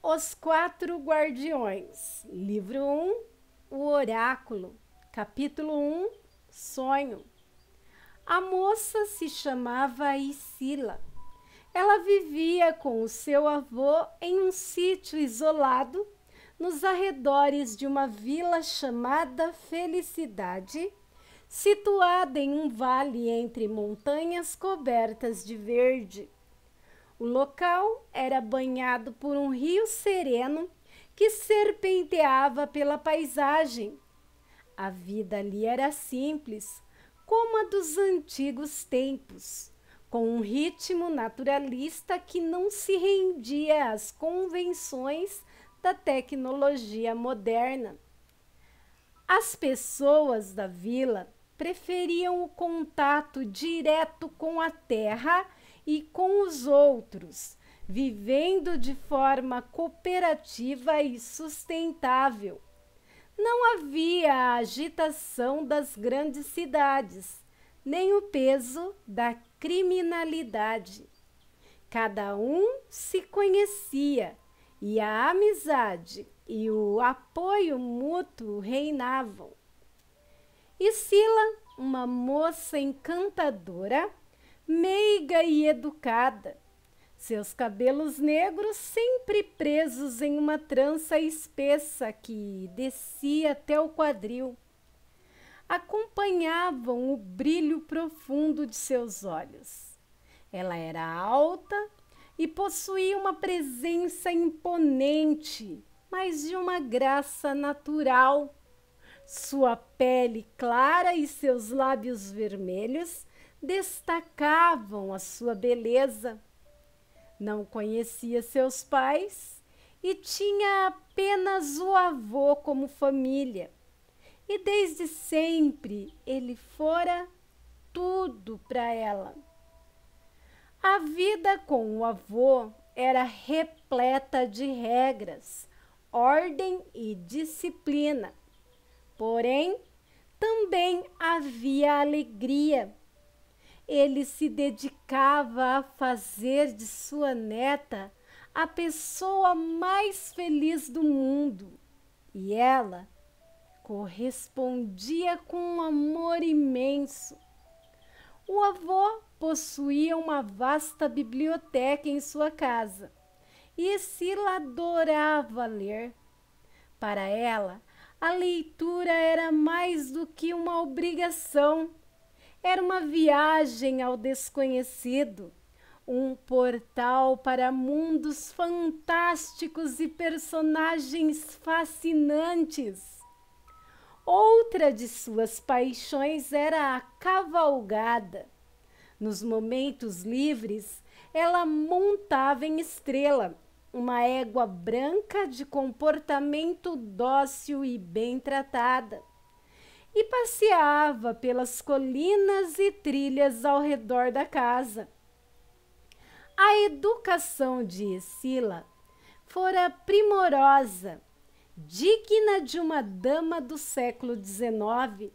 Os Quatro Guardiões, livro 1, o Oráculo, capítulo 1, Sonho. A moça se chamava Isila. Ela vivia com o seu avô em um sítio isolado, nos arredores de uma vila chamada Felicidade, situada em um vale entre montanhas cobertas de verde. O local era banhado por um rio sereno que serpenteava pela paisagem. A vida ali era simples, como a dos antigos tempos, com um ritmo naturalista que não se rendia às convenções da tecnologia moderna. As pessoas da vila preferiam o contato direto com a terra e com os outros, vivendo de forma cooperativa e sustentável. Não havia a agitação das grandes cidades, nem o peso da criminalidade. Cada um se conhecia e a amizade e o apoio mútuo reinavam. Isila, uma moça encantadora, meiga e educada, seus cabelos negros sempre presos em uma trança espessa que descia até o quadril, acompanhavam o brilho profundo de seus olhos. Ela era alta e possuía uma presença imponente, mas de uma graça natural. Sua pele clara e seus lábios vermelhos destacavam a sua beleza. Não conhecia seus pais e tinha apenas o avô como família. E desde sempre ele fora tudo para ela. A vida com o avô era repleta de regras, ordem e disciplina. Porém, também havia alegria. Ele se dedicava a fazer de sua neta a pessoa mais feliz do mundo. E ela correspondia com um amor imenso. O avô possuía uma vasta biblioteca em sua casa e Sila adorava ler. Para ela, a leitura era mais do que uma obrigação. Era uma viagem ao desconhecido, um portal para mundos fantásticos e personagens fascinantes. Outra de suas paixões era a cavalgada. Nos momentos livres, ela montava em Estrela, uma égua branca de comportamento dócil e bem tratada, e passeava pelas colinas e trilhas ao redor da casa. A educação de Isila fora primorosa, digna de uma dama do século XIX.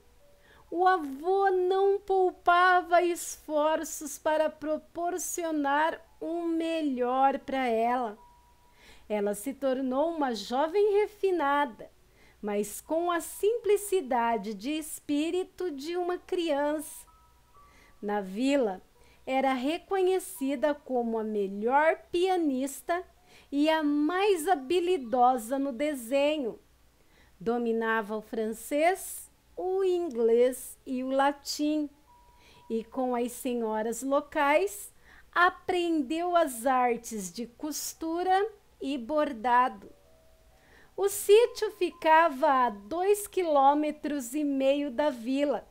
O avô não poupava esforços para proporcionar um melhor para ela. Ela se tornou uma jovem refinada, mas com a simplicidade de espírito de uma criança. Na vila, era reconhecida como a melhor pianista e a mais habilidosa no desenho. Dominava o francês, o inglês e o latim, e com as senhoras locais aprendeu as artes de costura e bordado. O sítio ficava a 2,5 km da vila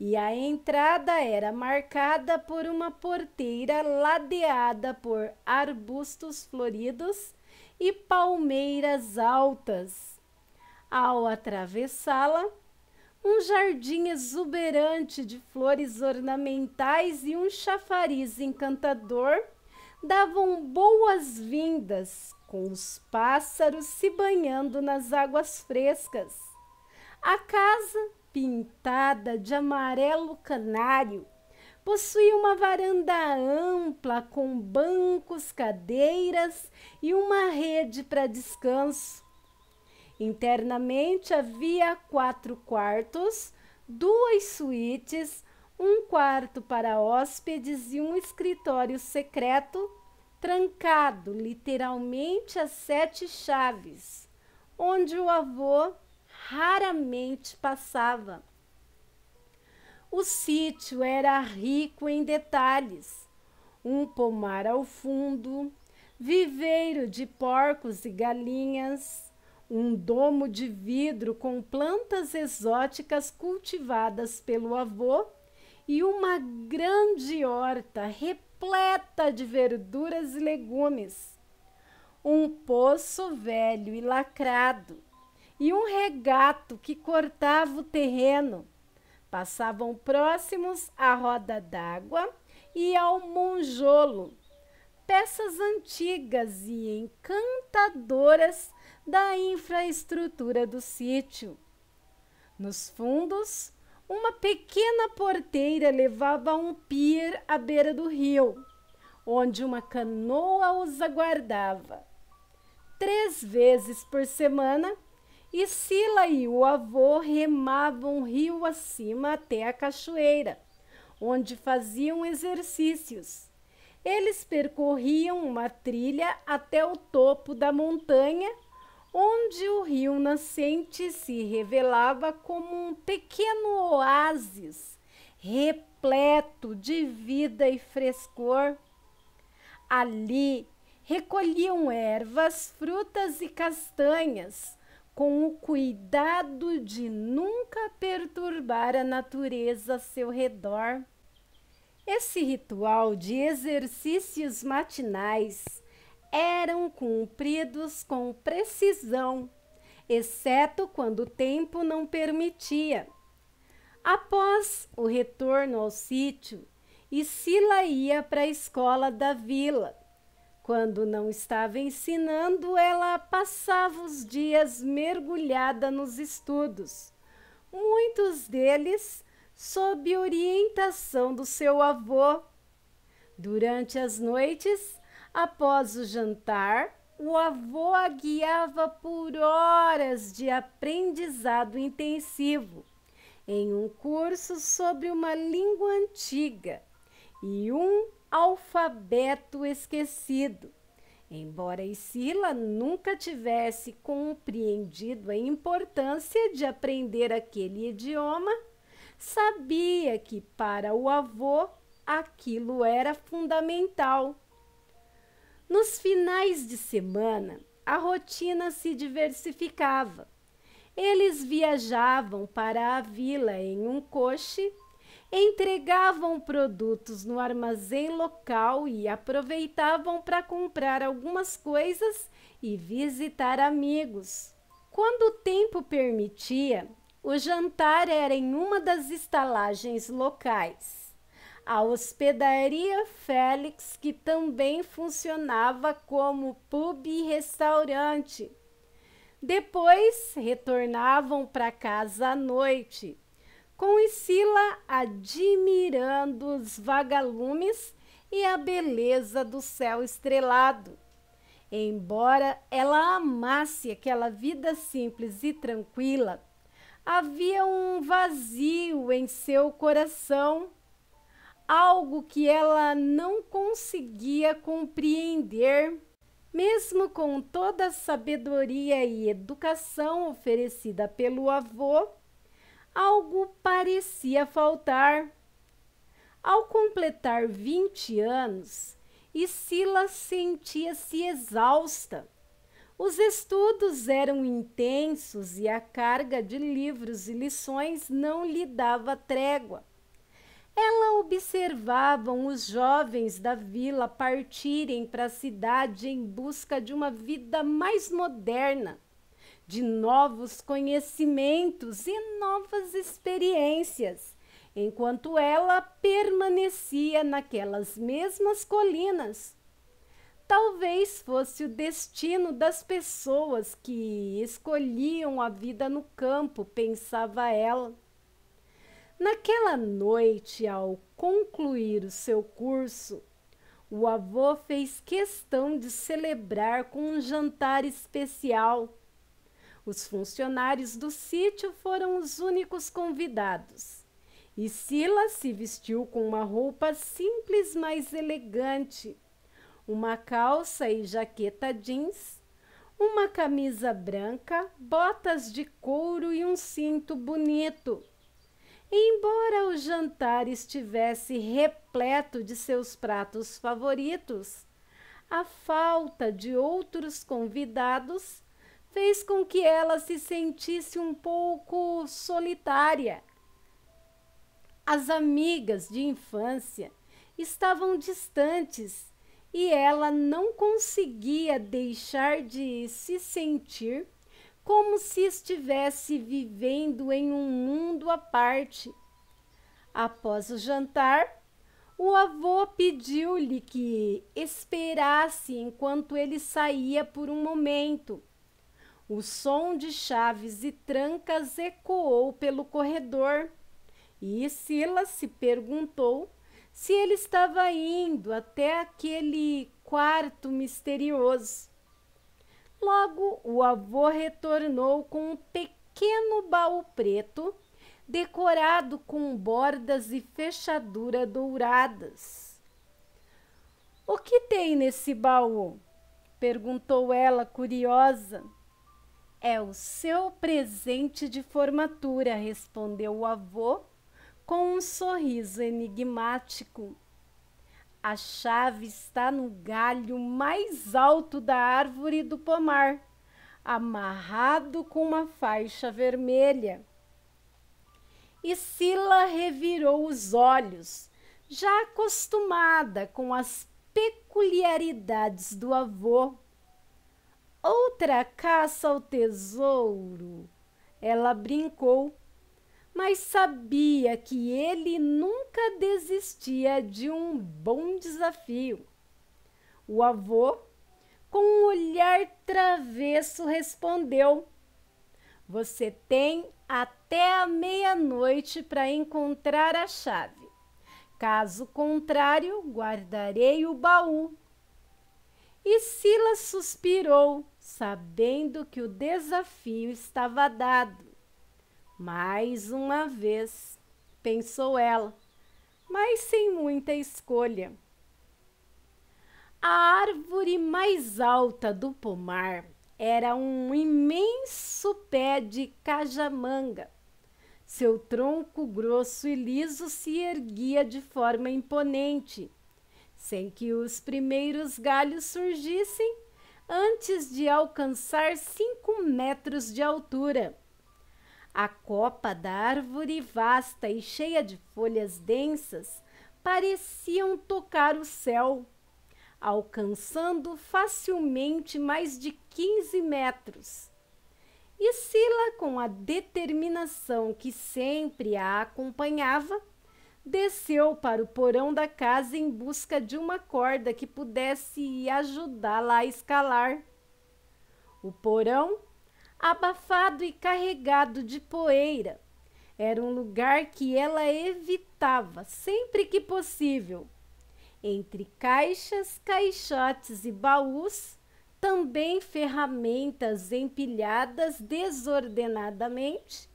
e a entrada era marcada por uma porteira ladeada por arbustos floridos e palmeiras altas. Ao atravessá-la, um jardim exuberante de flores ornamentais e um chafariz encantador davam boas-vindas, com os pássaros se banhando nas águas frescas. A casa, pintada de amarelo canário, Possuía uma varanda ampla com bancos, cadeiras e uma rede para descanso. Internamente havia 4 quartos, 2 suítes, um quarto para hóspedes e um escritório secreto, trancado literalmente a 7 chaves, onde o avô raramente passava. O sítio era rico em detalhes: um pomar ao fundo, viveiro de porcos e galinhas, um domo de vidro com plantas exóticas cultivadas pelo avô e uma grande horta repleta de verduras e legumes, um poço velho e lacrado e um regato que cortava o terreno. Passavam próximos à roda d'água e ao monjolo, peças antigas e encantadoras da infraestrutura do sítio. Nos fundos, uma pequena porteira levava a um pier à beira do rio, onde uma canoa os aguardava. 3 vezes por semana, Sila e o avô remavam rio acima até a cachoeira, onde faziam exercícios. Eles percorriam uma trilha até o topo da montanha, onde o rio nascente se revelava como um pequeno oásis, repleto de vida e frescor. Ali recolhiam ervas, frutas e castanhas, com o cuidado de nunca perturbar a natureza a seu redor. Esse ritual de exercícios matinais eram cumpridos com precisão, exceto quando o tempo não permitia. Após o retorno ao sítio, Sila ia para a escola da vila. Quando não estava ensinando, ela passava os dias mergulhada nos estudos, muitos deles sob orientação do seu avô. Durante as noites, após o jantar, o avô a guiava por horas de aprendizado intensivo em um curso sobre uma língua antiga e um alfabeto esquecido. Embora Sila nunca tivesse compreendido a importância de aprender aquele idioma, sabia que para o avô aquilo era fundamental. Nos finais de semana, a rotina se diversificava. Eles viajavam para a vila em um coche, entregavam produtos no armazém local e aproveitavam para comprar algumas coisas e visitar amigos. Quando o tempo permitia, o jantar era em uma das estalagens locais. A hospedaria Félix, que também funcionava como pub e restaurante. Depois retornavam para casa à noite, com Sila admirando os vagalumes e a beleza do céu estrelado. Embora ela amasse aquela vida simples e tranquila, havia um vazio em seu coração, algo que ela não conseguia compreender. Mesmo com toda a sabedoria e educação oferecida pelo avô, algo parecia faltar. Ao completar 20 anos, Sila sentia-se exausta. Os estudos eram intensos e a carga de livros e lições não lhe dava trégua. Ela observava os jovens da vila partirem para a cidade em busca de uma vida mais moderna, de novos conhecimentos e novas experiências, enquanto ela permanecia naquelas mesmas colinas. Talvez fosse o destino das pessoas que escolhiam a vida no campo, pensava ela. Naquela noite, ao concluir o seu curso, o avô fez questão de celebrar com um jantar especial. Os funcionários do sítio foram os únicos convidados. E Silas se vestiu com uma roupa simples, mas elegante. Uma calça e jaqueta jeans, uma camisa branca, botas de couro e um cinto bonito. Embora o jantar estivesse repleto de seus pratos favoritos, a falta de outros convidados fez com que ela se sentisse um pouco solitária. As amigas de infância estavam distantes e ela não conseguia deixar de se sentir como se estivesse vivendo em um mundo à parte. Após o jantar, o avô pediu-lhe que esperasse enquanto ele saía por um momento. O som de chaves e trancas ecoou pelo corredor e Silas se perguntou se ele estava indo até aquele quarto misterioso. Logo, o avô retornou com um pequeno baú preto, decorado com bordas e fechadura douradas. — O que tem nesse baú? Perguntou ela, curiosa. — É o seu presente de formatura, respondeu o avô, com um sorriso enigmático. A chave está no galho mais alto da árvore do pomar, amarrado com uma faixa vermelha. E Sila revirou os olhos, já acostumada com as peculiaridades do avô. Outra caça ao tesouro, ela brincou, mas sabia que ele nunca desistia de um bom desafio. O avô, com um olhar travesso, respondeu: você tem até a meia-noite para encontrar a chave. Caso contrário, guardarei o baú. E Silas suspirou, sabendo que o desafio estava dado. Mais uma vez, pensou ela, mas sem muita escolha. A árvore mais alta do pomar era um imenso pé de cajamanga. Seu tronco grosso e liso se erguia de forma imponente, sem que os primeiros galhos surgissem antes de alcançar 5 metros de altura. A copa da árvore, vasta e cheia de folhas densas, pareciam tocar o céu, alcançando facilmente mais de 15 metros. E Sila, com a determinação que sempre a acompanhava, desceu para o porão da casa em busca de uma corda que pudesse ajudá-la a escalar. O porão, abafado e carregado de poeira, era um lugar que ela evitava sempre que possível. Entre caixas, caixotes e baús, também ferramentas empilhadas desordenadamente,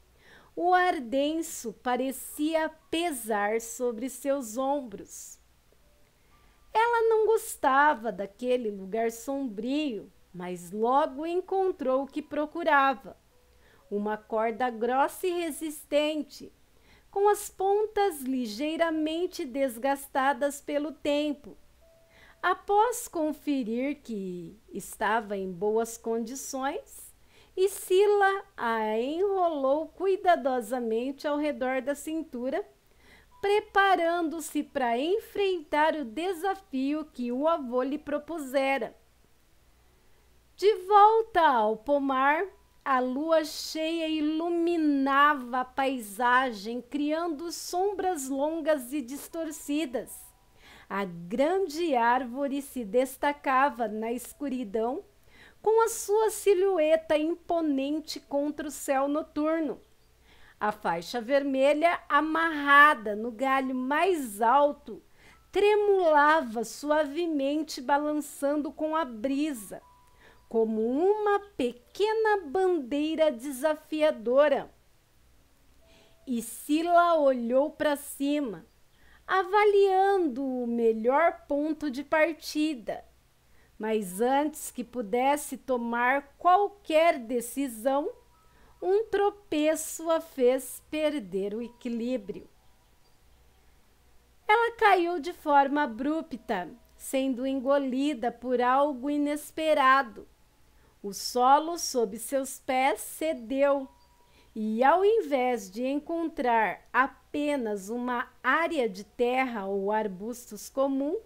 o ar denso parecia pesar sobre seus ombros. Ela não gostava daquele lugar sombrio, mas logo encontrou o que procurava. Uma corda grossa e resistente, com as pontas ligeiramente desgastadas pelo tempo. Após conferir que estava em boas condições, Sila a enrolou cuidadosamente ao redor da cintura, preparando-se para enfrentar o desafio que o avô lhe propusera. De volta ao pomar, a lua cheia iluminava a paisagem, criando sombras longas e distorcidas. A grande árvore se destacava na escuridão, com a sua silhueta imponente contra o céu noturno. A faixa vermelha, amarrada no galho mais alto, tremulava suavemente, balançando com a brisa, como uma pequena bandeira desafiadora. E Sila olhou para cima, avaliando o melhor ponto de partida. Mas antes que pudesse tomar qualquer decisão, um tropeço a fez perder o equilíbrio. Ela caiu de forma abrupta, sendo engolida por algo inesperado. O solo sob seus pés cedeu e, ao invés de encontrar apenas uma área de terra ou arbustos comum,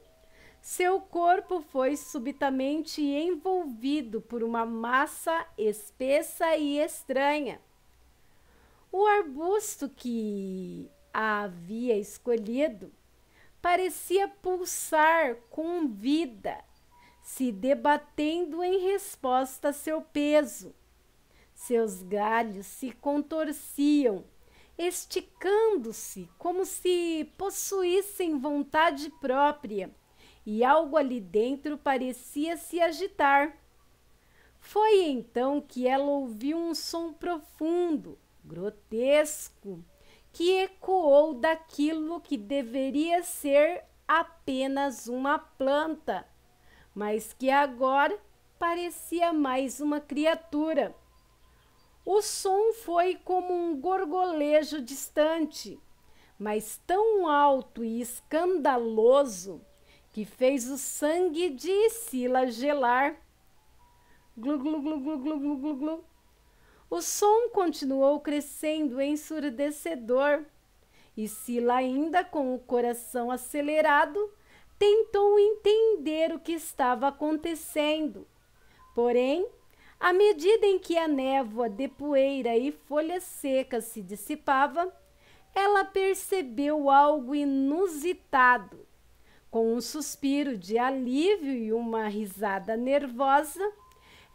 seu corpo foi subitamente envolvido por uma massa espessa e estranha. O arbusto que a havia escolhido parecia pulsar com vida, se debatendo em resposta a seu peso. Seus galhos se contorciam, esticando-se como se possuíssem vontade própria, e algo ali dentro parecia se agitar. Foi então que ela ouviu um som profundo, grotesco, que ecoou daquilo que deveria ser apenas uma planta, mas que agora parecia mais uma criatura. O som foi como um gorgolejo distante, mas tão alto e escandaloso que fez o sangue de Sila gelar. Glu, glu, glu, glu, glu, glu, glu, glu. O som continuou crescendo ensurdecedor, e Sila, ainda com o coração acelerado, tentou entender o que estava acontecendo. Porém, à medida em que a névoa de poeira e folhas secas se dissipava, ela percebeu algo inusitado. Com um suspiro de alívio e uma risada nervosa,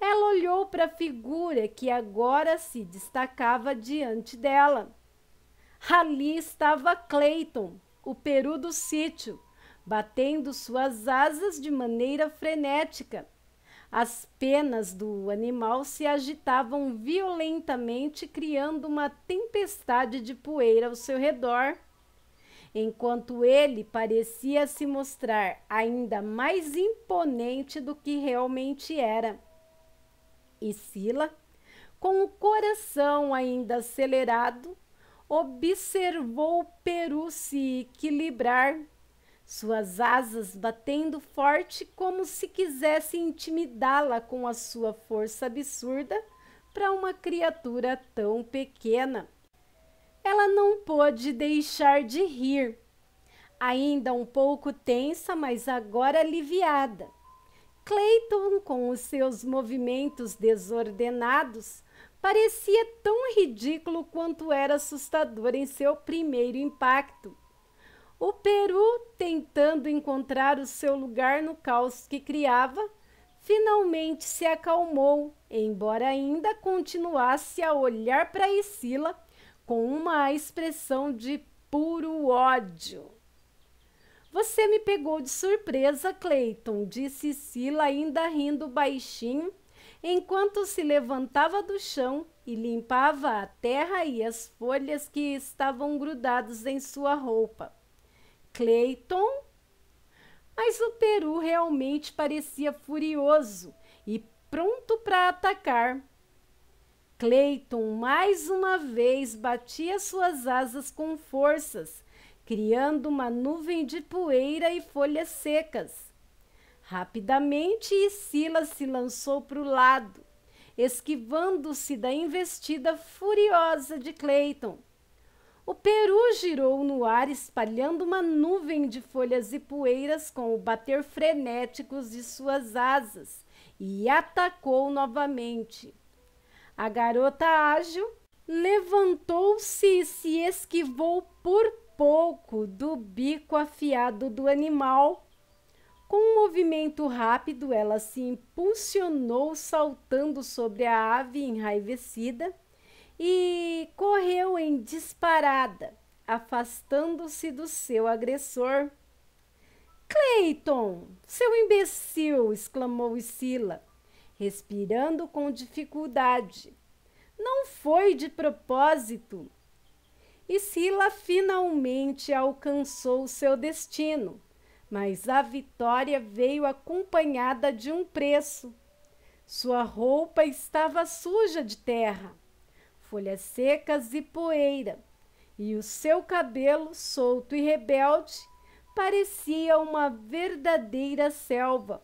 ela olhou para a figura que agora se destacava diante dela. Ali estava Clayton, o peru do sítio, batendo suas asas de maneira frenética. As penas do animal se agitavam violentamente, criando uma tempestade de poeira ao seu redor, enquanto ele parecia se mostrar ainda mais imponente do que realmente era. E Sila, com o coração ainda acelerado, observou o peru se equilibrar, suas asas batendo forte como se quisesse intimidá-la com a sua força absurda para uma criatura tão pequena. Ela não pôde deixar de rir, ainda um pouco tensa, mas agora aliviada. Clayton, com os seus movimentos desordenados, parecia tão ridículo quanto era assustador em seu primeiro impacto. O peru, tentando encontrar o seu lugar no caos que criava, finalmente se acalmou, embora ainda continuasse a olhar para Sila com uma expressão de puro ódio. Você me pegou de surpresa, Clayton, disse Sila, ainda rindo baixinho, enquanto se levantava do chão e limpava a terra e as folhas que estavam grudados em sua roupa. Clayton? Mas o peru realmente parecia furioso e pronto para atacar. Clayton mais uma vez batia suas asas com forças, criando uma nuvem de poeira e folhas secas. Rapidamente, Sila se lançou para o lado, esquivando-se da investida furiosa de Clayton. O peru girou no ar, espalhando uma nuvem de folhas e poeiras com o bater frenético de suas asas, e atacou novamente. A garota ágil levantou-se e se esquivou por pouco do bico afiado do animal. Com um movimento rápido, ela se impulsionou, saltando sobre a ave enraivecida, e correu em disparada, afastando-se do seu agressor. Cleiton, seu imbecil! Exclamou Escila, respirando com dificuldade. Não foi de propósito. Escila finalmente alcançou seu destino, mas a vitória veio acompanhada de um preço. Sua roupa estava suja de terra, folhas secas e poeira, e o seu cabelo, solto e rebelde, parecia uma verdadeira selva.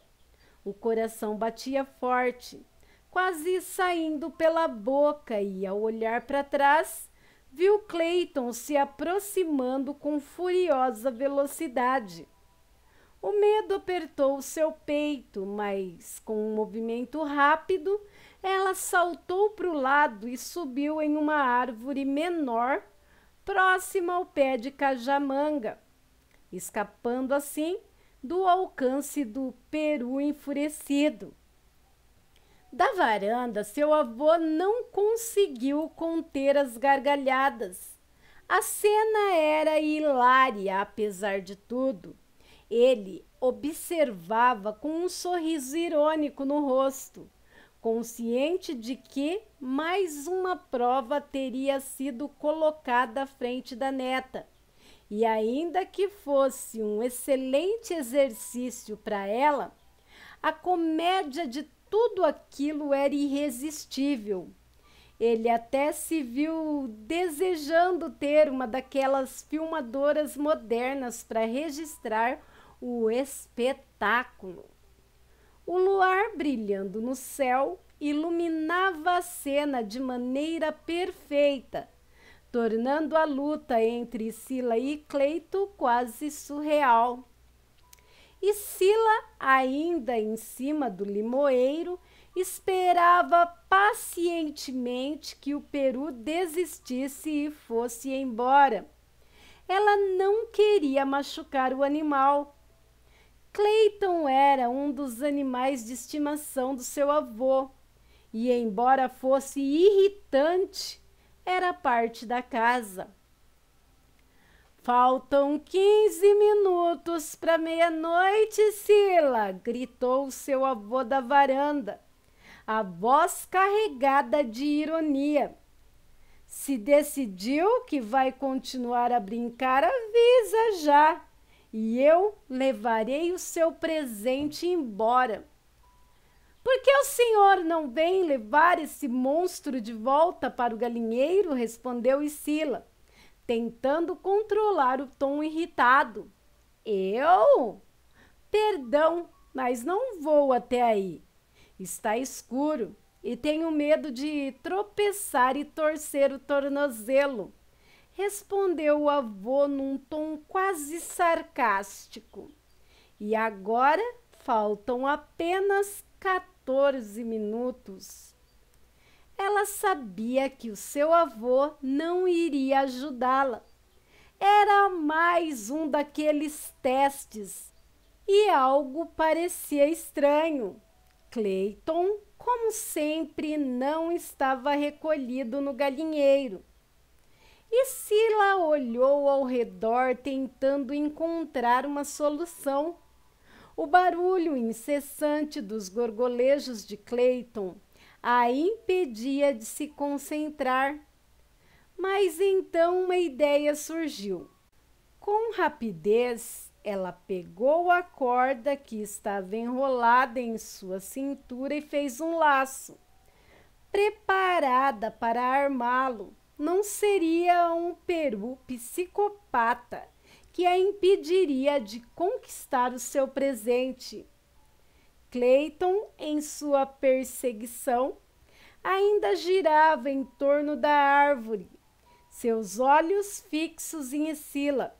O coração batia forte, quase saindo pela boca, e ao olhar para trás, viu Cleiton se aproximando com furiosa velocidade. O medo apertou seu peito, mas, com um movimento rápido, ela saltou para o lado e subiu em uma árvore menor, próxima ao pé de cajamanga, escapando assim do alcance do peru enfurecido. Da varanda, seu avô não conseguiu conter as gargalhadas. A cena era hilária, apesar de tudo. Ele observava com um sorriso irônico no rosto, consciente de que mais uma prova teria sido colocada à frente da neta. E ainda que fosse um excelente exercício para ela, a comédia de tudo aquilo era irresistível. Ele até se viu desejando ter uma daquelas filmadoras modernas para registrar o espetáculo. O luar brilhando no céu iluminava a cena de maneira perfeita, tornando a luta entre Escila e Cleiton quase surreal. Escila, ainda em cima do limoeiro, esperava pacientemente que o peru desistisse e fosse embora. Ela não queria machucar o animal. Cleiton era um dos animais de estimação do seu avô, e embora fosse irritante, era parte da casa. Faltam 15 minutos para meia-noite, Sila, gritou seu avô da varanda, a voz carregada de ironia. Se decidiu que vai continuar a brincar, avisa já, e eu levarei o seu presente embora. Por que o senhor não vem levar esse monstro de volta para o galinheiro? Respondeu Escila, tentando controlar o tom irritado. Eu? Perdão, mas não vou até aí. Está escuro e tenho medo de tropeçar e torcer o tornozelo, respondeu o avô num tom quase sarcástico. E agora faltam apenas 14 minutos. Ela sabia que o seu avô não iria ajudá-la. Era mais um daqueles testes e algo parecia estranho. Cleiton, como sempre, não estava recolhido no galinheiro. E Sila olhou ao redor tentando encontrar uma solução. O barulho incessante dos gorgolejos de Cleiton a impedia de se concentrar. Mas então uma ideia surgiu. Com rapidez, ela pegou a corda que estava enrolada em sua cintura e fez um laço. Preparada para armá-lo, não seria um peru psicopata que a impediria de conquistar o seu presente. Cleiton, em sua perseguição, ainda girava em torno da árvore, seus olhos fixos em Escila.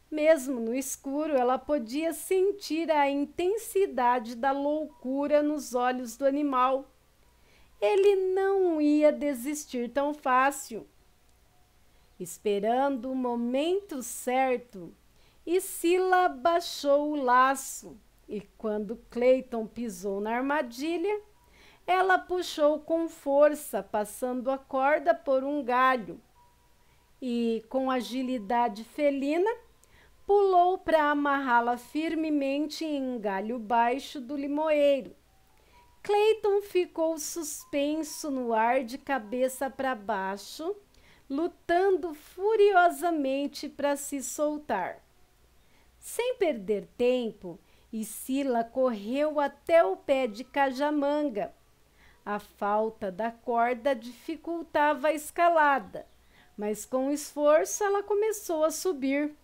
Mesmo no escuro, ela podia sentir a intensidade da loucura nos olhos do animal. Ele não ia desistir tão fácil. Esperando o momento certo, Escila baixou o laço e, quando Cleiton pisou na armadilha, Ela puxou com força, passando a corda por um galho e, com agilidade felina, pulou para amarrá-la firmemente em um galho baixo do limoeiro. Clayton ficou suspenso no ar de cabeça para baixo, lutando furiosamente para se soltar. Sem perder tempo, Sila correu até o pé de cajamanga. A falta da corda dificultava a escalada, mas com esforço ela começou a subir.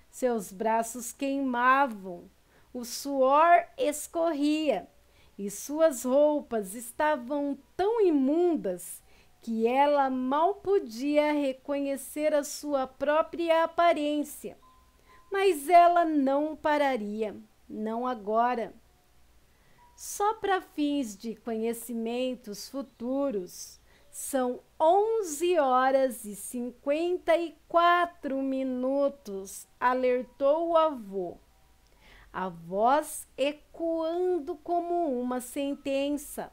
Seus braços queimavam, o suor escorria e suas roupas estavam tão imundas que ela mal podia reconhecer a sua própria aparência. Mas ela não pararia, não agora. Só para fins de conhecimentos futuros, são 11h54, alertou o avô, a voz ecoando como uma sentença.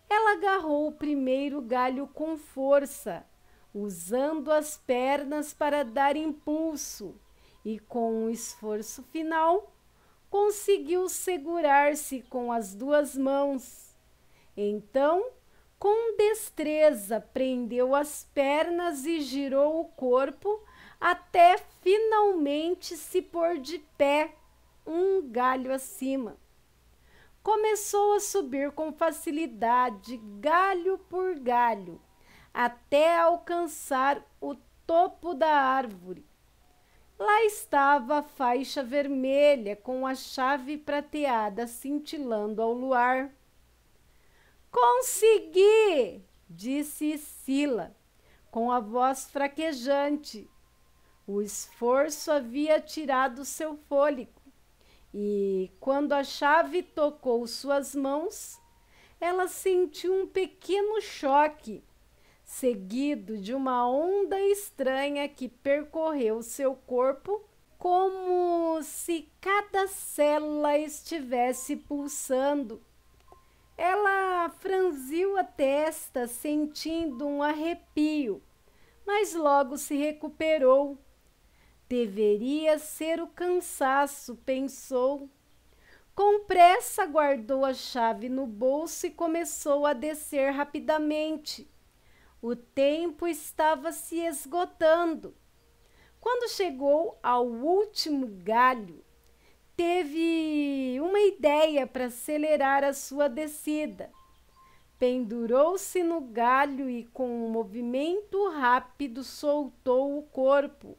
Ela agarrou o primeiro galho com força, usando as pernas para dar impulso, e com um esforço final, conseguiu segurar-se com as duas mãos. Então, com destreza, prendeu as pernas e girou o corpo até finalmente se pôr de pé, um galho acima. Começou a subir com facilidade, galho por galho, até alcançar o topo da árvore. Lá estava a faixa vermelha com a chave prateada cintilando ao luar. Consegui! Disse Sila, com a voz fraquejante. O esforço havia tirado seu fôlego e, quando a chave tocou suas mãos, ela sentiu um pequeno choque, seguido de uma onda estranha que percorreu seu corpo, como se cada célula estivesse pulsando. Ela franziu a testa, sentindo um arrepio, mas logo se recuperou. Deveria ser o cansaço, pensou. Com pressa, guardou a chave no bolso e começou a descer rapidamente. O tempo estava se esgotando. Quando chegou ao último galho, teve uma ideia para acelerar a sua descida. Pendurou-se no galho e, com um movimento rápido, soltou o corpo.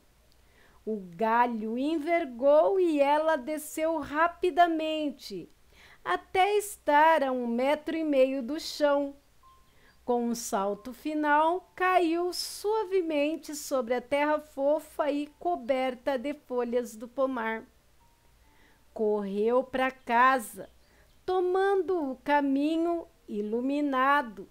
O galho envergou e ela desceu rapidamente, até estar a 1,5 metros do chão. Com um salto final, caiu suavemente sobre a terra fofa e coberta de folhas do pomar. Correu para casa, tomando o caminho iluminado,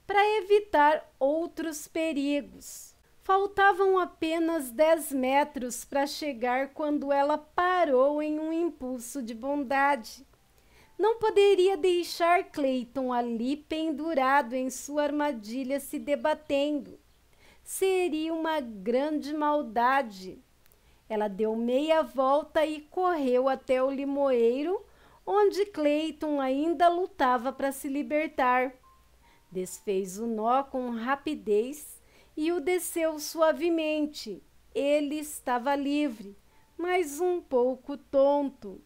para evitar outros perigos. Faltavam apenas 10 metros para chegar quando ela parou em um impulso de bondade. Não poderia deixar Clayton ali pendurado em sua armadilha se debatendo. Seria uma grande maldade. Ela deu meia volta e correu até o limoeiro, onde Clayton ainda lutava para se libertar. Desfez o nó com rapidez e o desceu suavemente. Ele estava livre, mas um pouco tonto.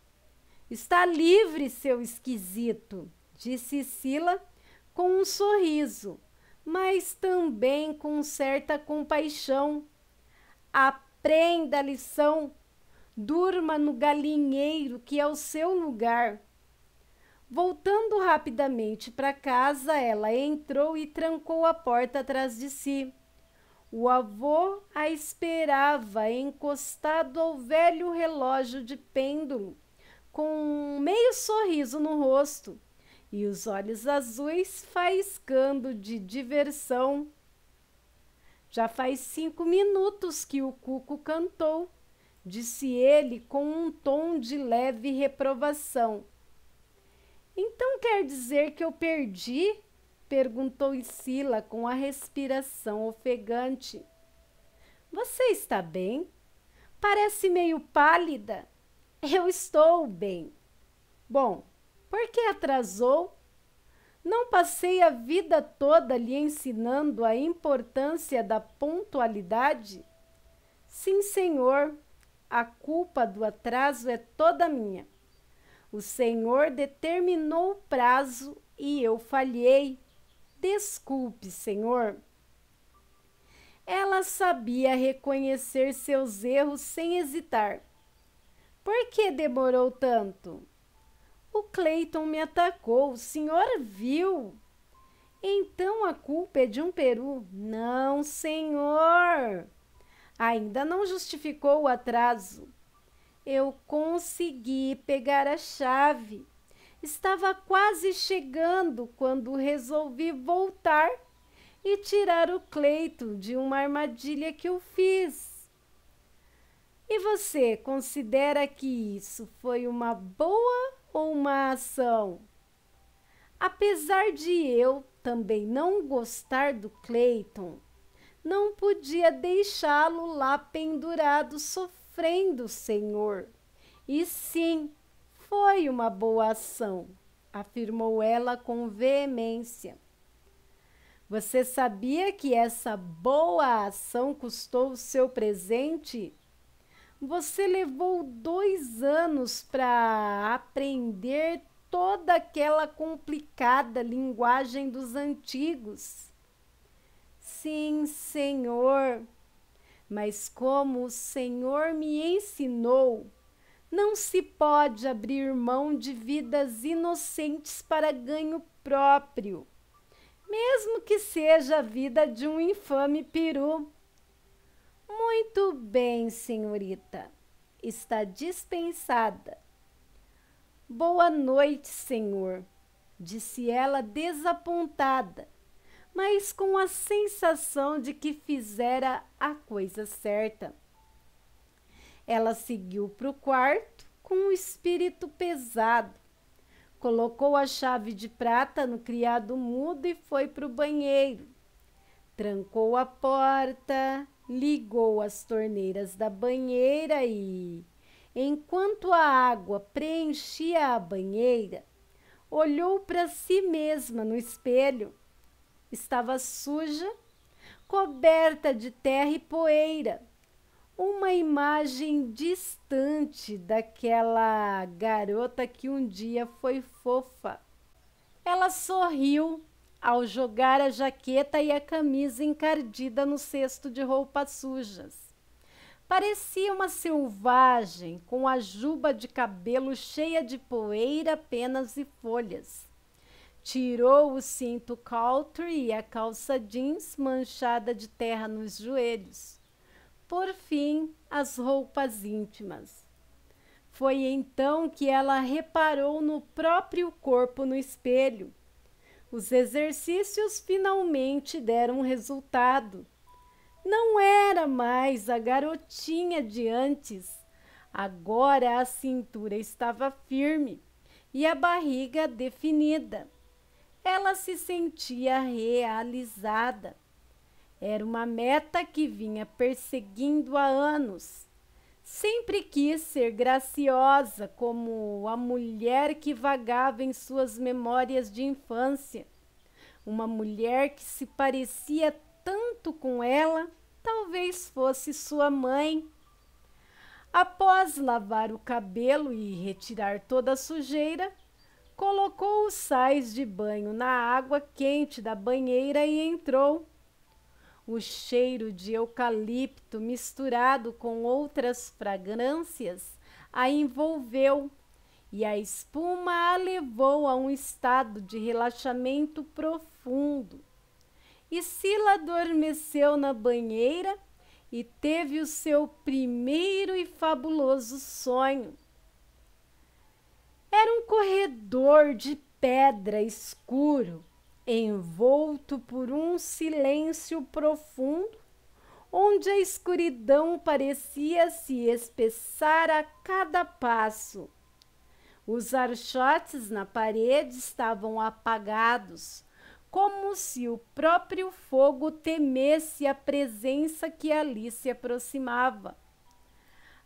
Está livre, seu esquisito, disse Sila com um sorriso, mas também com certa compaixão. Aprenda a lição. Durma no galinheiro, que é o seu lugar. Voltando rapidamente para casa, ela entrou e trancou a porta atrás de si. O avô a esperava, encostado ao velho relógio de pêndulo, com um meio sorriso no rosto e os olhos azuis faiscando de diversão. Já faz 5 minutos que o cuco cantou, disse ele com um tom de leve reprovação. Então quer dizer que eu perdi? Perguntou Isila com a respiração ofegante. Você está bem? Parece meio pálida. Eu estou bem. Bom, por que atrasou? Não passei a vida toda lhe ensinando a importância da pontualidade? Sim, senhor, a culpa do atraso é toda minha. O senhor determinou o prazo e eu falhei. Desculpe, senhor. Ela sabia reconhecer seus erros sem hesitar. Por que demorou tanto? O Cleiton me atacou, o senhor viu? Então a culpa é de um peru. Não, senhor. Ainda não justificou o atraso. Eu consegui pegar a chave. Estava quase chegando quando resolvi voltar e tirar o Cleiton de uma armadilha que eu fiz. E você considera que isso foi uma boa ou uma ação? Apesar de eu também não gostar do Cleiton, não podia deixá-lo lá pendurado sofrendo, senhor. E sim, foi uma boa ação, afirmou ela com veemência. Você sabia que essa boa ação custou o seu presente? Você levou 2 anos para aprender toda aquela complicada linguagem dos antigos. Sim, senhor, mas como o senhor me ensinou, não se pode abrir mão de vidas inocentes para ganho próprio, mesmo que seja a vida de um infame peru. Muito bem, senhorita. Está dispensada. Boa noite, senhor, disse ela desapontada, mas com a sensação de que fizera a coisa certa. Ela seguiu para o quarto com um espírito pesado. Colocou a chave de prata no criado mudo e foi para o banheiro. Trancou a porta, ligou as torneiras da banheira e, enquanto a água preenchia a banheira, olhou para si mesma no espelho. Estava suja, coberta de terra e poeira. Uma imagem distante daquela garota que um dia foi fofa. Ela sorriu ao jogar a jaqueta e a camisa encardida no cesto de roupas sujas. Parecia uma selvagem, com a juba de cabelo cheia de poeira, penas e folhas. Tirou o cinto country e a calça jeans manchada de terra nos joelhos. Por fim, as roupas íntimas. Foi então que ela reparou no próprio corpo no espelho. Os exercícios finalmente deram resultado. Não era mais a garotinha de antes. Agora a cintura estava firme e a barriga definida. Ela se sentia realizada. Era uma meta que vinha perseguindo há anos. Sempre quis ser graciosa como a mulher que vagava em suas memórias de infância. Uma mulher que se parecia tanto com ela, talvez fosse sua mãe. Após lavar o cabelo e retirar toda a sujeira, colocou os sais de banho na água quente da banheira e entrou. O cheiro de eucalipto misturado com outras fragrâncias a envolveu e a espuma a levou a um estado de relaxamento profundo. Isila adormeceu na banheira e teve o seu primeiro e fabuloso sonho. Era um corredor de pedra escuro, envolto por um silêncio profundo, onde a escuridão parecia se espessar a cada passo. Os archotes na parede estavam apagados, como se o próprio fogo temesse a presença que ali se aproximava.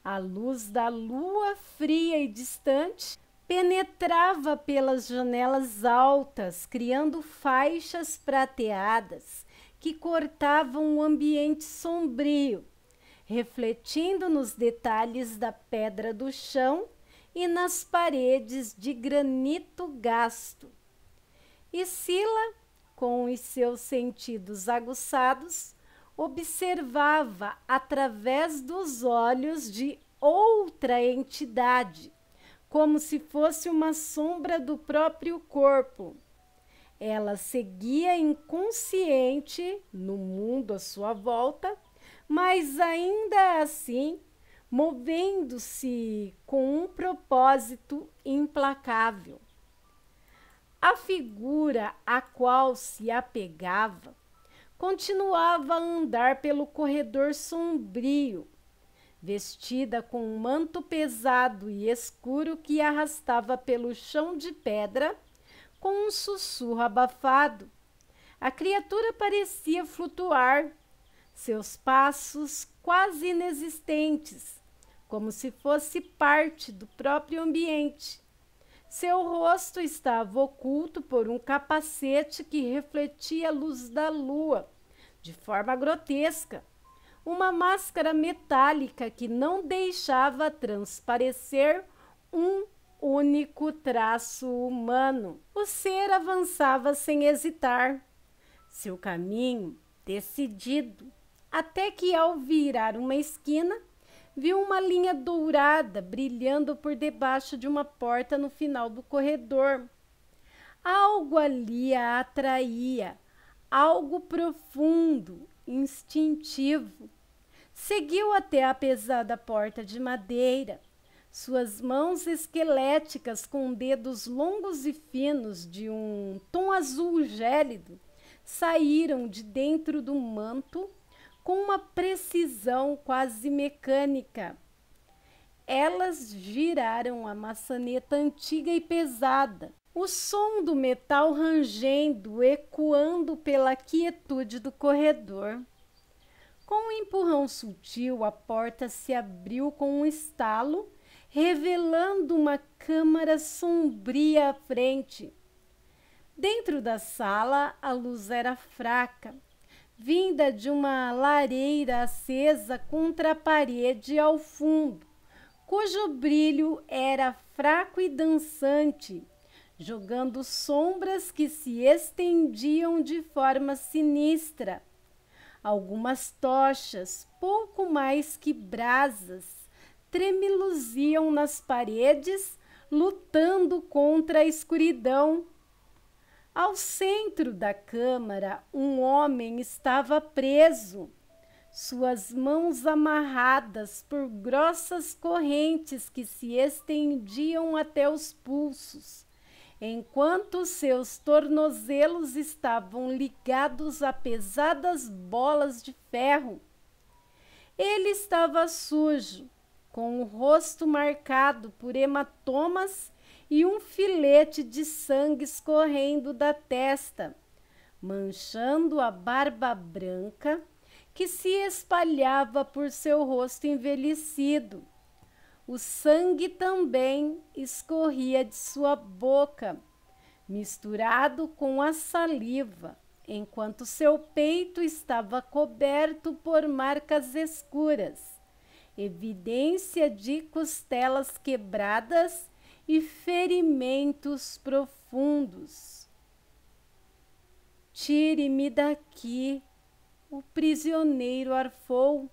A luz da lua, fria e distante, penetrava pelas janelas altas, criando faixas prateadas que cortavam o ambiente sombrio, refletindo nos detalhes da pedra do chão e nas paredes de granito gasto. E Sila, com os seus sentidos aguçados, observava através dos olhos de outra entidade, como se fosse uma sombra do próprio corpo. Ela seguia inconsciente no mundo à sua volta, mas ainda assim movendo-se com um propósito implacável. A figura a qual se apegava continuava a andar pelo corredor sombrio, vestida com um manto pesado e escuro que arrastava pelo chão de pedra com um sussurro abafado. A criatura parecia flutuar, seus passos quase inexistentes, como se fosse parte do próprio ambiente. Seu rosto estava oculto por um capacete que refletia a luz da lua, de forma grotesca. Uma máscara metálica que não deixava transparecer um único traço humano. O ser avançava sem hesitar, seu caminho decidido, até que ao virar uma esquina, viu uma linha dourada brilhando por debaixo de uma porta no final do corredor. Algo ali a atraía, algo profundo, instintivo. Seguiu até a pesada porta de madeira. Suas mãos esqueléticas, com dedos longos e finos de um tom azul gélido, saíram de dentro do manto com uma precisão quase mecânica. Elas giraram a maçaneta antiga e pesada, o som do metal rangendo, ecoando pela quietude do corredor. Com um empurrão sutil, a porta se abriu com um estalo, revelando uma câmara sombria à frente. Dentro da sala, a luz era fraca, vinda de uma lareira acesa contra a parede ao fundo, cujo brilho era fraco e dançante, jogando sombras que se estendiam de forma sinistra. Algumas tochas, pouco mais que brasas, tremeluziam nas paredes, lutando contra a escuridão. Ao centro da câmara, um homem estava preso, suas mãos amarradas por grossas correntes que se estendiam até os pulsos, enquanto seus tornozelos estavam ligados a pesadas bolas de ferro. Ele estava sujo, com o rosto marcado por hematomas e um filete de sangue escorrendo da testa, manchando a barba branca que se espalhava por seu rosto envelhecido. O sangue também escorria de sua boca, misturado com a saliva, enquanto seu peito estava coberto por marcas escuras, evidência de costelas quebradas e ferimentos profundos. "Tire-me daqui", o prisioneiro arfou,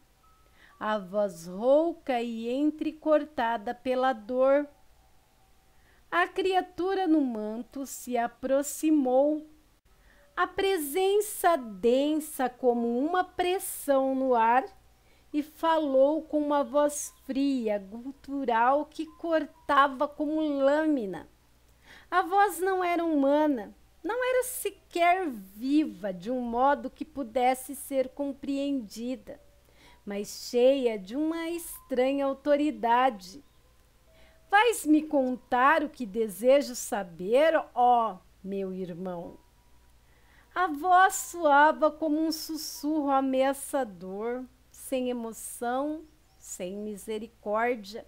a voz rouca e entrecortada pela dor. A criatura no manto se aproximou, a presença densa como uma pressão no ar, e falou com uma voz fria, gutural, que cortava como lâmina. A voz não era humana, não era sequer viva de um modo que pudesse ser compreendida, mas cheia de uma estranha autoridade. Vais me contar o que desejo saber, ó meu irmão? A voz soava como um sussurro ameaçador, sem emoção, sem misericórdia.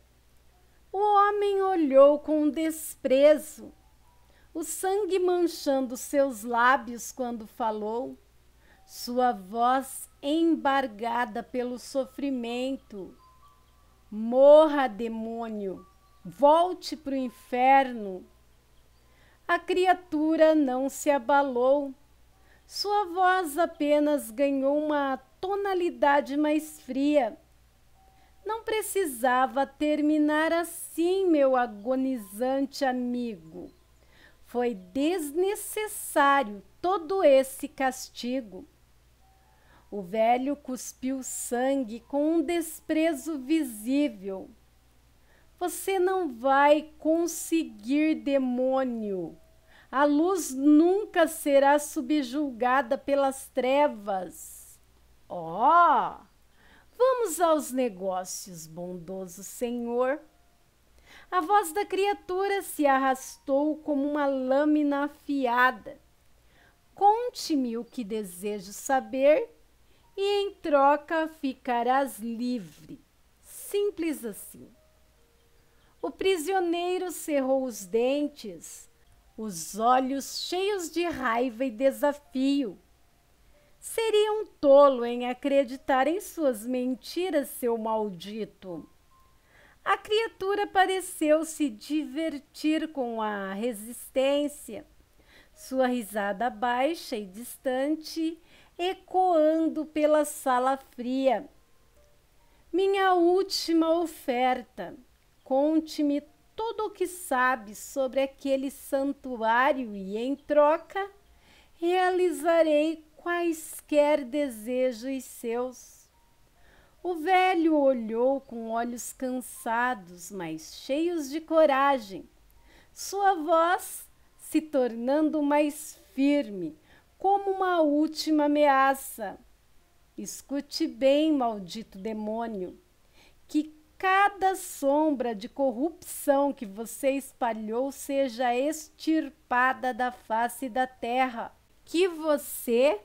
O homem olhou com desprezo, o sangue manchando seus lábios quando falou, sua voz embargada pelo sofrimento. Morra, demônio, volte para o inferno. A criatura não se abalou. Sua voz apenas ganhou uma tonalidade mais fria. Não precisava terminar assim, meu agonizante amigo. Foi desnecessário todo esse castigo. O velho cuspiu sangue com um desprezo visível. Você não vai conseguir, demônio. A luz nunca será subjugada pelas trevas. Oh, vamos aos negócios, bondoso senhor. A voz da criatura se arrastou como uma lâmina afiada. Conte-me o que desejo saber e em troca ficarás livre. Simples assim. O prisioneiro cerrou os dentes, os olhos cheios de raiva e desafio. Seria um tolo em acreditar em suas mentiras, seu maldito. A criatura pareceu se divertir com a resistência, sua risada baixa e distante, ecoando pela sala fria. Minha última oferta. Conte-me tudo o que sabe sobre aquele santuário e, em troca, realizarei quaisquer desejos seus. O velho olhou com olhos cansados, mas cheios de coragem, sua voz se tornando mais firme, como uma última ameaça. Escute bem, maldito demônio, que cada sombra de corrupção que você espalhou seja extirpada da face da terra, que você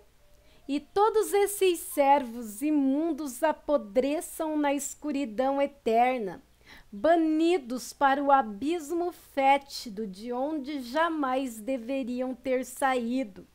e todos esses servos imundos apodreçam na escuridão eterna, banidos para o abismo fétido de onde jamais deveriam ter saído,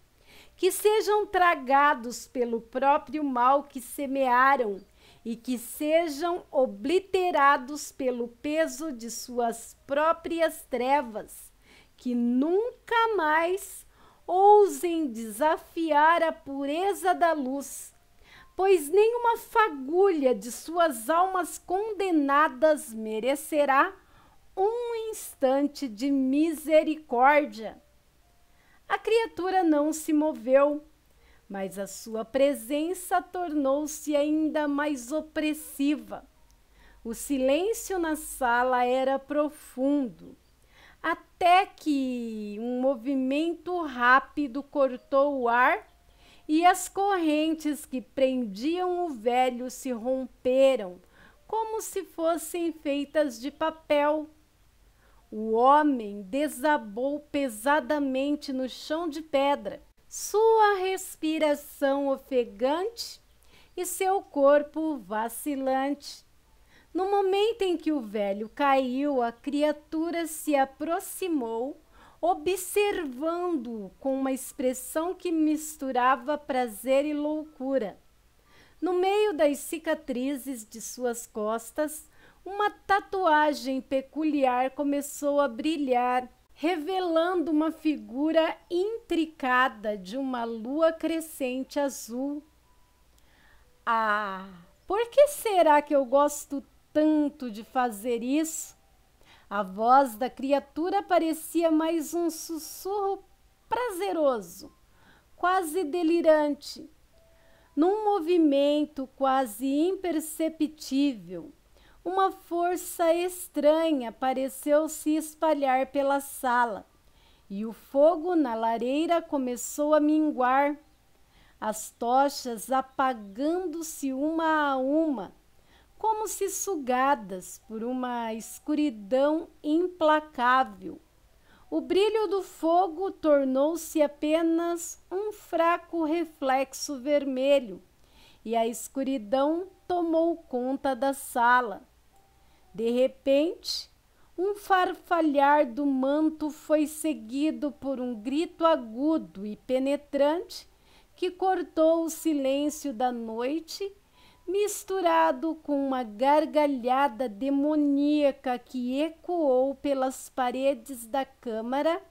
que sejam tragados pelo próprio mal que semearam e que sejam obliterados pelo peso de suas próprias trevas, que nunca mais ousem desafiar a pureza da luz, pois nenhuma fagulha de suas almas condenadas merecerá um instante de misericórdia. A criatura não se moveu, mas a sua presença tornou-se ainda mais opressiva. O silêncio na sala era profundo, até que um movimento rápido cortou o ar e as correntes que prendiam o velho se romperam, como se fossem feitas de papel. O homem desabou pesadamente no chão de pedra, sua respiração ofegante e seu corpo vacilante. No momento em que o velho caiu, a criatura se aproximou, observando-o com uma expressão que misturava prazer e loucura. No meio das cicatrizes de suas costas, uma tatuagem peculiar começou a brilhar, revelando uma figura intricada de uma lua crescente azul. Ah, por que será que eu gosto tanto de fazer isso? A voz da criatura parecia mais um sussurro prazeroso, quase delirante. Num movimento quase imperceptível, uma força estranha pareceu se espalhar pela sala e o fogo na lareira começou a minguar, as tochas apagando-se uma a uma, como se sugadas por uma escuridão implacável. O brilho do fogo tornou-se apenas um fraco reflexo vermelho e a escuridão tomou conta da sala. De repente, um farfalhar do manto foi seguido por um grito agudo e penetrante que cortou o silêncio da noite, misturado com uma gargalhada demoníaca que ecoou pelas paredes da câmara,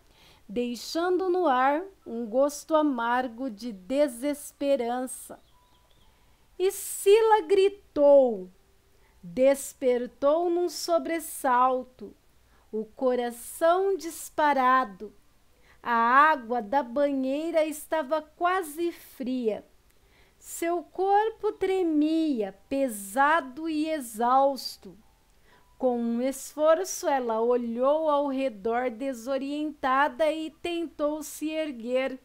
deixando no ar um gosto amargo de desesperança. E Sila gritou, despertou num sobressalto, o coração disparado. A água da banheira estava quase fria. Seu corpo tremia, pesado e exausto. Com um esforço, ela olhou ao redor desorientada e tentou se erguer.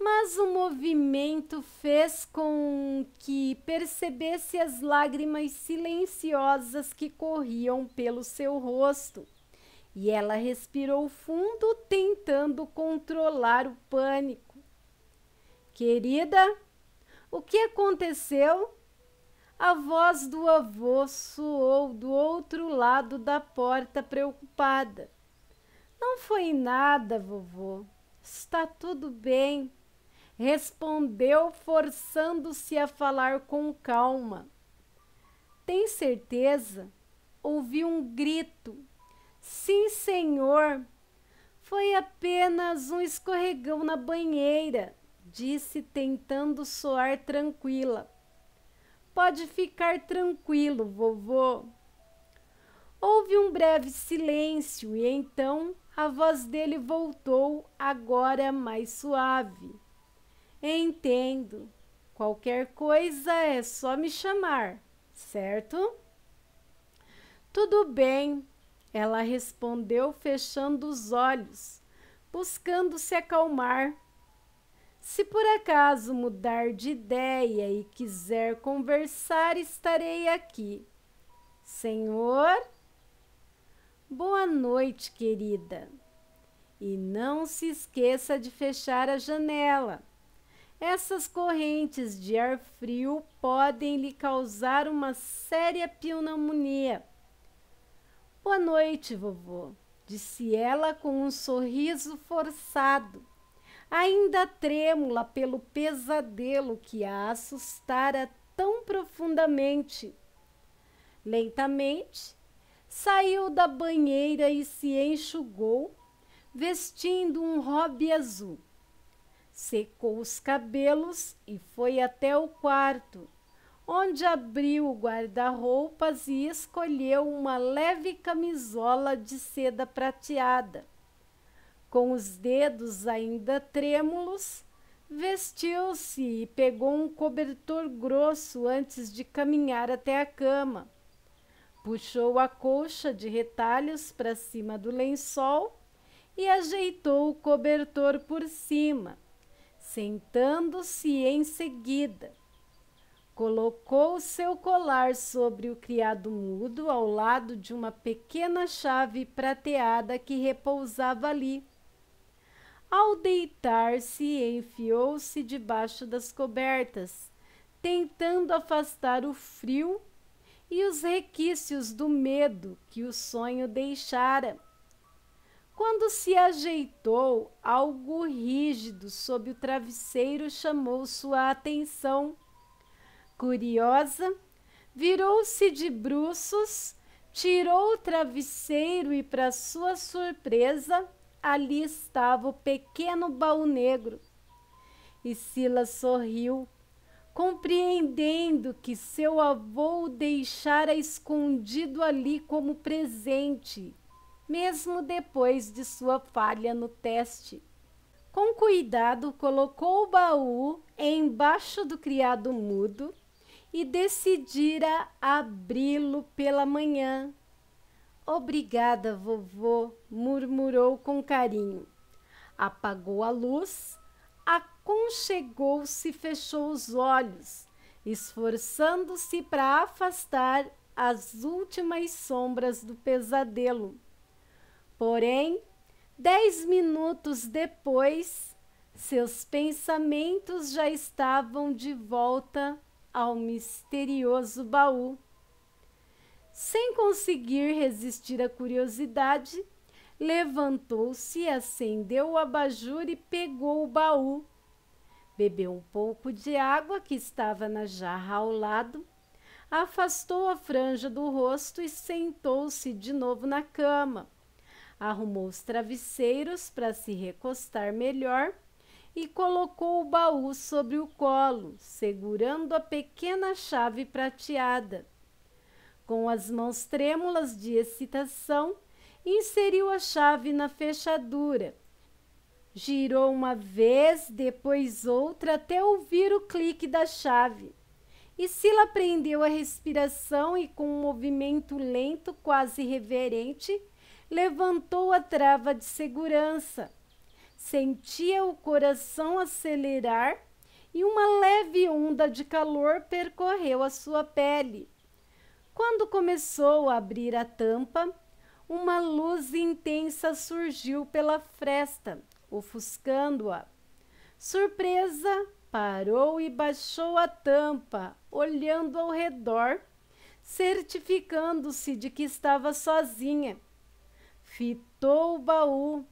Mas o movimento fez com que percebesse as lágrimas silenciosas que corriam pelo seu rosto. E ela respirou fundo, tentando controlar o pânico. Querida, o que aconteceu? A voz do avô soou do outro lado da porta, preocupada. Não foi nada, vovô. Está tudo bem, respondeu, forçando-se a falar com calma. Tem certeza? Ouvi um grito. Sim, senhor. Foi apenas um escorregão na banheira, disse, tentando soar tranquila. Pode ficar tranquilo, vovô. Houve um breve silêncio e então a voz dele voltou, agora mais suave. Entendo. Qualquer coisa é só me chamar, certo? Tudo bem, ela respondeu, fechando os olhos, buscando se acalmar. Se por acaso mudar de ideia e quiser conversar, estarei aqui. Senhor? Boa noite, querida. E não se esqueça de fechar a janela. Essas correntes de ar frio podem lhe causar uma séria pneumonia. Boa noite, vovô, disse ela com um sorriso forçado, ainda trêmula pelo pesadelo que a assustara tão profundamente. Lentamente, saiu da banheira e se enxugou, vestindo um robe azul. Secou os cabelos e foi até o quarto, onde abriu o guarda-roupas e escolheu uma leve camisola de seda prateada. Com os dedos ainda trêmulos, vestiu-se e pegou um cobertor grosso antes de caminhar até a cama. Puxou a colcha de retalhos para cima do lençol e ajeitou o cobertor por cima, sentando-se em seguida. Colocou seu colar sobre o criado-mudo ao lado de uma pequena chave prateada que repousava ali. Ao deitar-se, enfiou-se debaixo das cobertas, tentando afastar o frio e os requícios do medo que o sonho deixara. Quando se ajeitou, algo rígido sob o travesseiro chamou sua atenção. Curiosa, virou-se de bruços, tirou o travesseiro e, para sua surpresa, ali estava o pequeno baú negro. E Sila sorriu, compreendendo que seu avô o deixara escondido ali como presente, mesmo depois de sua falha no teste. Com cuidado, colocou o baú embaixo do criado-mudo e decidira abri-lo pela manhã. Obrigada, vovô, murmurou com carinho. Apagou a luz, aconchegou-se e fechou os olhos, esforçando-se para afastar as últimas sombras do pesadelo. Porém, 10 minutos depois, seus pensamentos já estavam de volta ao misterioso baú. Sem conseguir resistir à curiosidade, levantou-se, acendeu o abajur e pegou o baú. Bebeu um pouco de água que estava na jarra ao lado, afastou a franja do rosto e sentou-se de novo na cama. Arrumou os travesseiros para se recostar melhor e colocou o baú sobre o colo, segurando a pequena chave prateada. Com as mãos trêmulas de excitação, inseriu a chave na fechadura. Girou uma vez, depois outra, até ouvir o clique da chave. E Sila prendeu a respiração e, com um movimento lento, quase reverente, levantou a trava de segurança. Sentia o coração acelerar e uma leve onda de calor percorreu a sua pele. Quando começou a abrir a tampa, uma luz intensa surgiu pela fresta, ofuscando-a. Surpresa, parou e baixou a tampa, olhando ao redor, certificando-se de que estava sozinha. Fitou o baú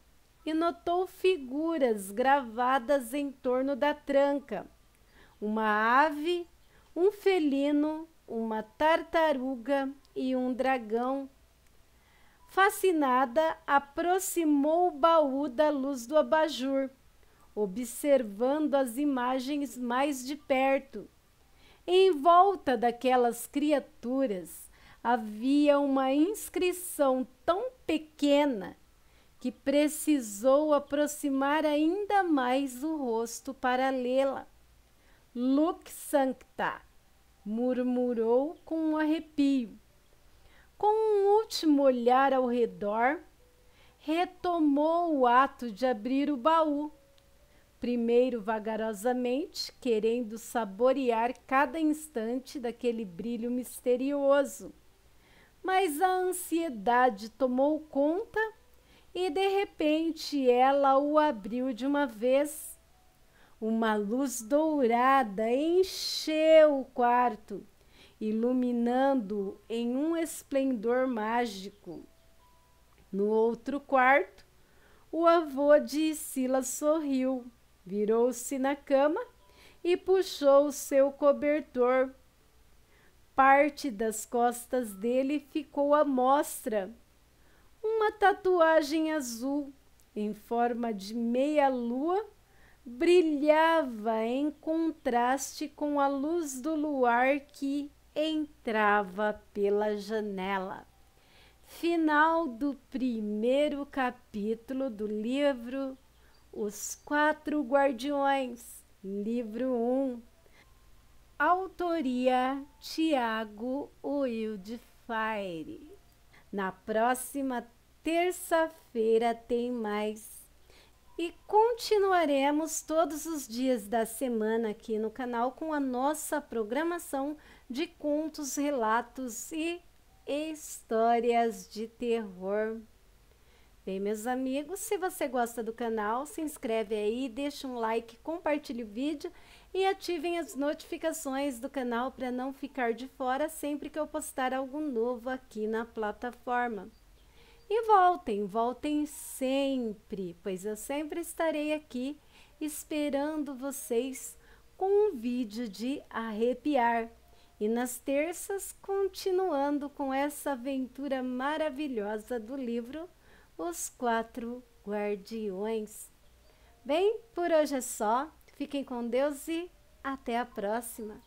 e notou figuras gravadas em torno da tranca. Uma ave, um felino, uma tartaruga e um dragão. Fascinada, aproximou o baú da luz do abajur, observando as imagens mais de perto. Em volta daquelas criaturas havia uma inscrição tão pequena que precisou aproximar ainda mais o rosto para lê-la. Lux Sancta, murmurou com um arrepio. Com um último olhar ao redor, retomou o ato de abrir o baú. Primeiro vagarosamente, querendo saborear cada instante daquele brilho misterioso. Mas a ansiedade tomou conta e, de repente, ela o abriu de uma vez. Uma luz dourada encheu o quarto, iluminando-o em um esplendor mágico. No outro quarto, o avô de Sila sorriu, virou-se na cama e puxou o seu cobertor. Parte das costas dele ficou à mostra. Uma tatuagem azul, em forma de meia-lua, brilhava em contraste com a luz do luar que entrava pela janela. Final do primeiro capítulo do livro Os Quatro Guardiões, livro 1. Autoria Tiago Wildfire. Na próxima terça-feira tem mais. E continuaremos todos os dias da semana aqui no canal com a nossa programação de contos, relatos e histórias de terror. Bem, meus amigos, se você gosta do canal, se inscreve aí, deixa um like, compartilhe o vídeo e ativem as notificações do canal para não ficar de fora sempre que eu postar algo novo aqui na plataforma. E voltem sempre, pois eu sempre estarei aqui esperando vocês com um vídeo de arrepiar. E nas terças, continuando com essa aventura maravilhosa do livro Os Quatro Guardiões. Bem, por hoje é só. Fiquem com Deus e até a próxima.